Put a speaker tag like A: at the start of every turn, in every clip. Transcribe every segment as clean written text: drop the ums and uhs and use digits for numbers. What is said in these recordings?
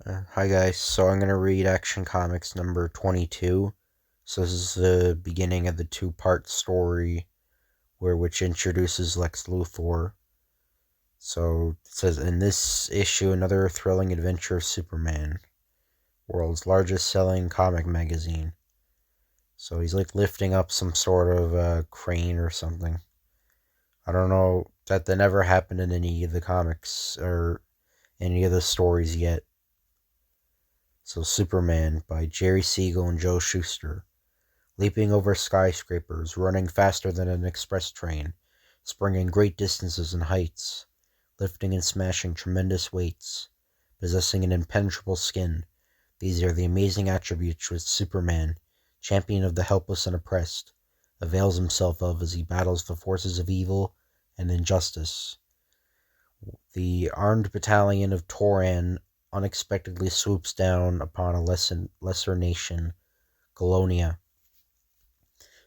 A: Hi guys, so I'm going to read Action Comics number 22. So this is the beginning of the two-part story which introduces Lex Luthor. So it says, in this issue, another thrilling adventure of Superman, world's largest selling comic magazine. So he's like lifting up some sort of crane or something. I don't know, that never happened in any of the comics or any of the stories yet. So Superman by Jerry Siegel and Joe Shuster. Leaping over skyscrapers, running faster than an express train, springing great distances and heights, lifting and smashing tremendous weights, possessing an impenetrable skin. These are the amazing attributes which Superman, champion of the helpless and oppressed, avails himself of as he battles the forces of evil and injustice. The armed battalion of Toran unexpectedly swoops down upon a lesser nation, Golonia.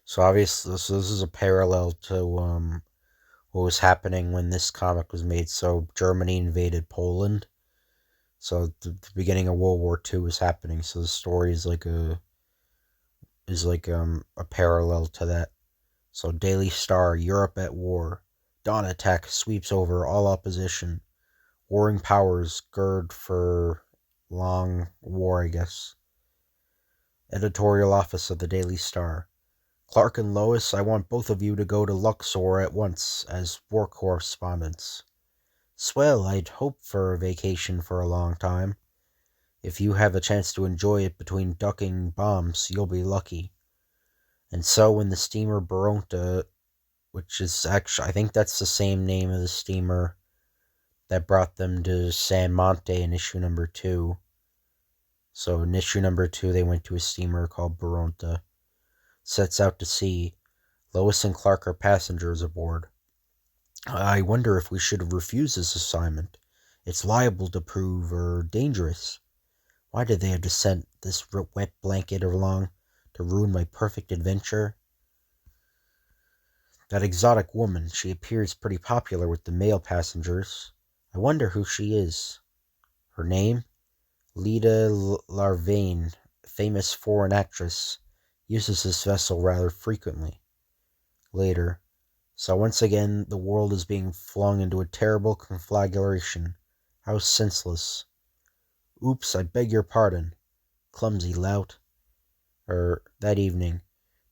A: So obviously, this is a parallel to what was happening when this comic was made. So Germany invaded Poland. So the beginning of World War II was happening. So the story is a parallel to that. So Daily Star, Europe at war. Dawn attack sweeps over all opposition. Warring powers gird for long war, I guess. Editorial office of the Daily Star. Clark and Lois, I want both of you to go to Luxor at once as war correspondents. Swell, I'd hoped for a vacation for a long time. If you have a chance to enjoy it between ducking bombs, you'll be lucky. And so when the steamer Baronta, which is actually, I think that's the same name of the steamer that brought them to San Monte in issue number 2. So in issue number 2, they went to a steamer called Baronta. Sets out to sea. Lois and Clark are passengers aboard. I wonder if we should refuse this assignment. It's liable to prove dangerous. Why did they have to send this wet blanket along to ruin my perfect adventure? That exotic woman, she appears pretty popular with the male passengers. I wonder who she is. Her name? Leda Larvain, famous foreign actress, uses this vessel rather frequently. Later. So once again, the world is being flung into a terrible conflagration. How senseless. Oops, I beg your pardon. Clumsy lout. That evening.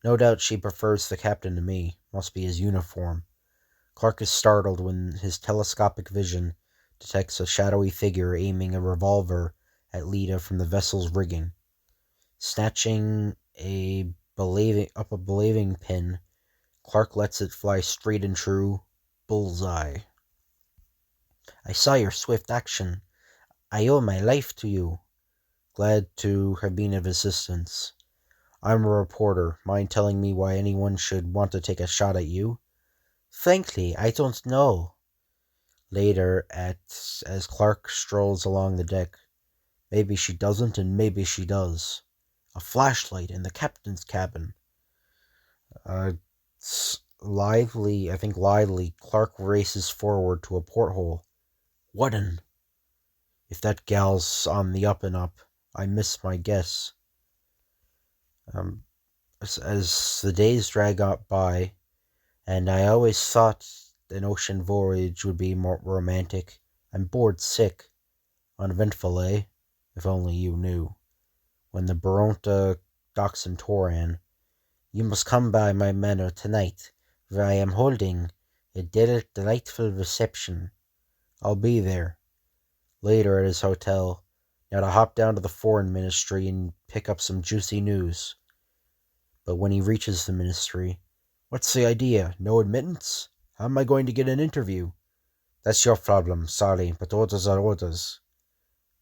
A: No doubt she prefers the captain to me. Must be his uniform. Clark is startled when his telescopic vision detects a shadowy figure aiming a revolver at Leda from the vessel's rigging. Snatching a belaving pin, Clark lets it fly straight and true. Bullseye. I saw your swift action. I owe my life to you. Glad to have been of assistance. I'm a reporter. Mind telling me why anyone should want to take a shot at you? Frankly, I don't know. Later, as Clark strolls along the deck. Maybe she doesn't, and maybe she does. A flashlight in the captain's cabin. Uh, Lively, Clark races forward to a porthole. Whaddin? If that gal's on the up and up, I miss my guess. As the days drag up by, and I always thought an ocean voyage would be more romantic. I'm bored sick. Uneventful, eh? If only you knew. When the Baronta docks in Toran, you must come by my manor tonight, where I am holding a delightful reception. I'll be there. Later at his hotel. Now to hop down to the foreign ministry and pick up some juicy news. But when he reaches the ministry, what's the idea? No admittance? How am I going to get an interview? That's your problem, sorry, but orders are orders.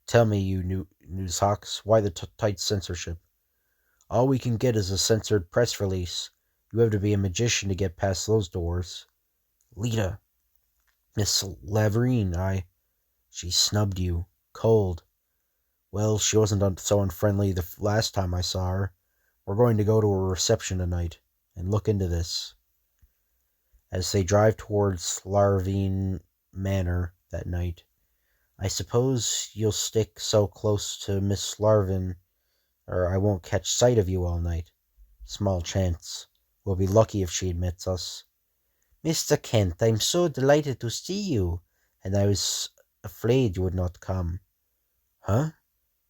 A: Tell me, you newshawks, why the tight censorship? All we can get is a censored press release. You have to be a magician to get past those doors. Leda. Miss Laverine, She snubbed you. Cold. Well, she wasn't so unfriendly the last time I saw her. We're going to go to a reception tonight and look into this. As they drive towards Larvine Manor that night, I suppose you'll stick so close to Miss Larvin, or I won't catch sight of you all night. Small chance. We'll be lucky if she admits us. Mr. Kent, I'm so delighted to see you, and I was afraid you would not come. Huh?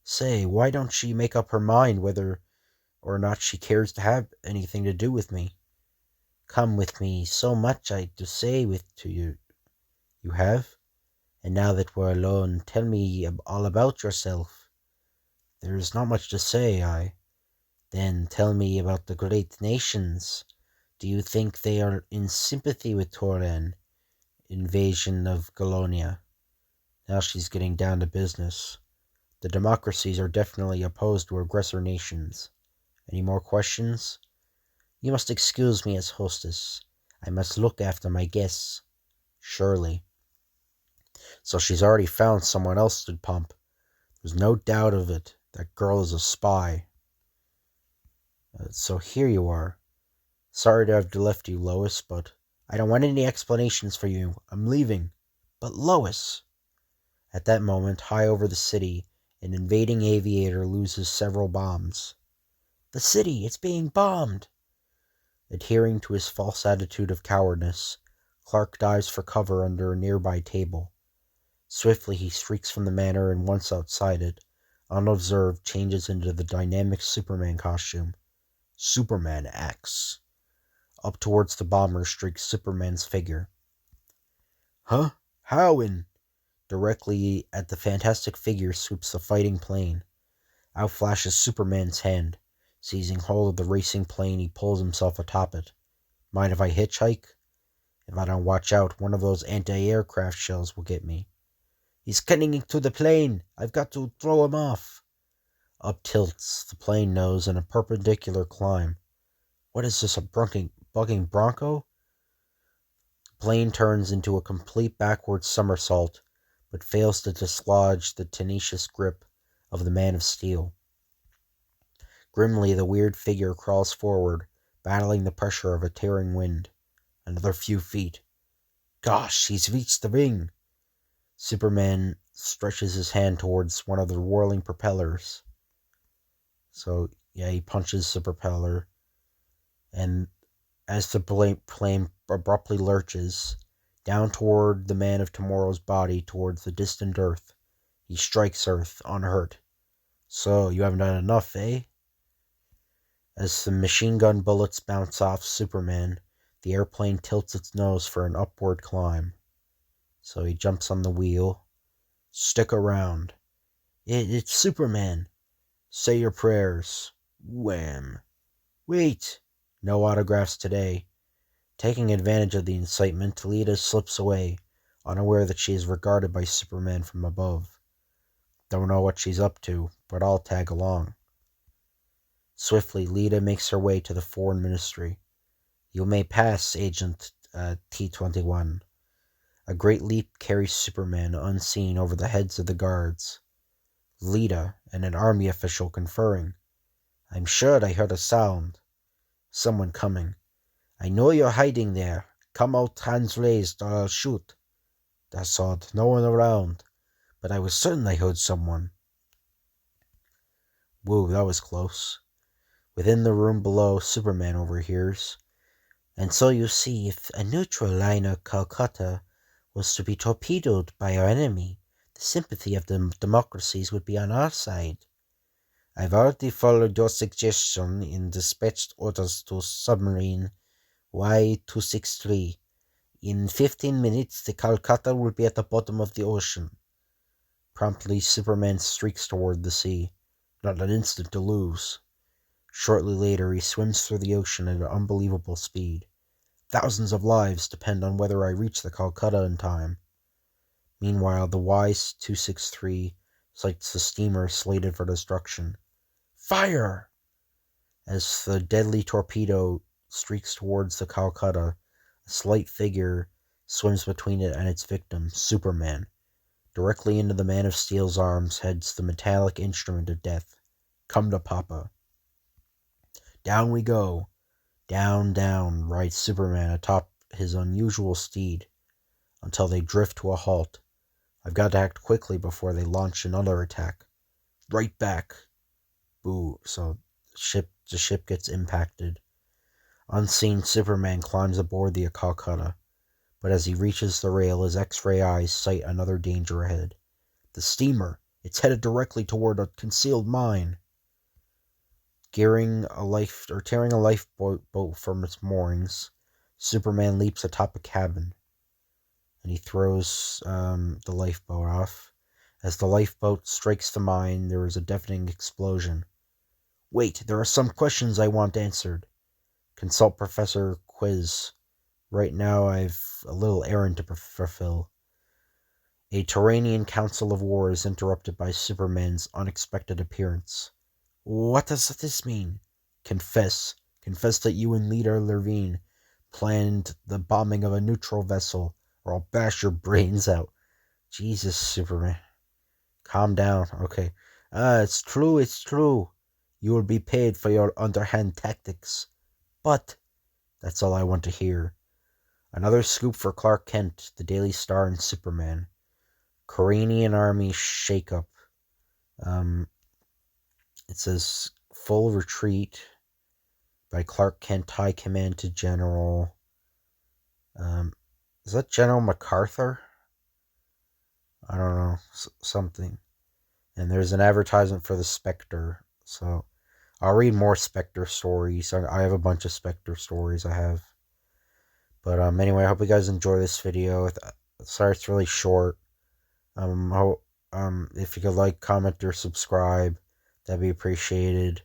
A: Say, why don't she make up her mind whether or not she cares to have anything to do with me? Come with me, so much I to say to you. You have? And now that we're alone, tell me all about yourself. There's not much to say. Then tell me about the great nations. Do you think they are in sympathy with Toran? Invasion of Galonia. Now she's getting down to business. The democracies are definitely opposed to aggressor nations. Any more questions? You must excuse me as hostess. I must look after my guests. Surely. So she's already found someone else to pump. There's no doubt of it. That girl is a spy. So here you are. Sorry to have left you, Lois, but I don't want any explanations for you. I'm leaving. But Lois! At that moment, high over the city, an invading aviator loses several bombs. The city, it's being bombed! Adhering to his false attitude of cowardness, Clark dives for cover under a nearby table. Swiftly he streaks from the manor and once outside it, unobserved, changes into the dynamic Superman costume. Superman acts. Up towards the bomber streaks Superman's figure. Huh? How in? Directly at the fantastic figure swoops the fighting plane. Out flashes Superman's hand. Seizing hold of the racing plane, he pulls himself atop it. Mind if I hitchhike? If I don't watch out, one of those anti-aircraft shells will get me. He's clinging to the plane. I've got to throw him off. Up tilts the plane nose in a perpendicular climb. What is this, a bugging Bronco? The plane turns into a complete backward somersault, but fails to dislodge the tenacious grip of the Man of Steel. Grimly, the weird figure crawls forward, battling the pressure of a tearing wind. Another few feet. Gosh, he's reached the ring. Superman stretches his hand towards one of the whirling propellers. So, yeah, he punches the propeller. And as the plane abruptly lurches down toward the Man of Tomorrow's body towards the distant Earth, he strikes Earth unhurt. So, you haven't done enough, eh? As the machine gun bullets bounce off Superman, the airplane tilts its nose for an upward climb. So he jumps on the wheel. Stick around. It's Superman. Say your prayers. Wham. Wait. No autographs today. Taking advantage of the incitement, Lita slips away, unaware that she is regarded by Superman from above. Don't know what she's up to, but I'll tag along. Swiftly, Lita makes her way to the Foreign Ministry. You may pass, Agent T-21. A great leap carries Superman unseen over the heads of the guards. Lita and an army official conferring. I'm sure I heard a sound. Someone coming. I know you're hiding there. Come out hands raised or I'll shoot. That's odd. No one around. But I was certain I heard someone. Whoa, that was close. Within the room below, Superman overhears. And so you see, if a neutral liner Calcutta was to be torpedoed by our enemy, the sympathy of the democracies would be on our side. I've already followed your suggestion and dispatched orders to submarine Y-263. In 15 minutes, the Calcutta will be at the bottom of the ocean. Promptly, Superman streaks toward the sea. Not an instant to lose. Shortly later, he swims through the ocean at an unbelievable speed. Thousands of lives depend on whether I reach the Calcutta in time. Meanwhile, the Y-263 sights the steamer slated for destruction. Fire! As the deadly torpedo streaks towards the Calcutta, a slight figure swims between it and its victim, Superman. Directly into the Man of Steel's arms heads the metallic instrument of death. Come to Papa. Down we go. Down, down, rides Superman atop his unusual steed, until they drift to a halt. I've got to act quickly before they launch another attack. Right back. Boo. So the ship gets impacted. Unseen, Superman climbs aboard the Calcutta, but as he reaches the rail, his X-ray eyes sight another danger ahead. The steamer. It's headed directly toward a concealed mine. Tearing a lifeboat from its moorings, Superman leaps atop a cabin, and he throws the lifeboat off. As the lifeboat strikes the mine, there is a deafening explosion. Wait, there are some questions I want answered. Consult Professor Quiz. Right now I've a little errand to fulfill. A Terranian council of war is interrupted by Superman's unexpected appearance. What does this mean? Confess. Confess that you and Leader Levine planned the bombing of a neutral vessel, or I'll bash your brains out. Jesus, Superman. Calm down. Okay. It's true, it's true. You will be paid for your underhand tactics. But that's all I want to hear. Another scoop for Clark Kent, the Daily Star, and Superman. Koranian army shakeup. It says full retreat by Clark Kent, High Command to General. Is that General MacArthur? I don't know. Something. And there's an advertisement for the Spectre. So I'll read more Spectre stories. I have a bunch of Spectre stories I have. But anyway, I hope you guys enjoy this video. Sorry it's really short. If you could like, comment, or subscribe, that'd be appreciated.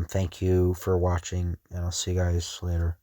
A: Thank you for watching, and I'll see you guys later.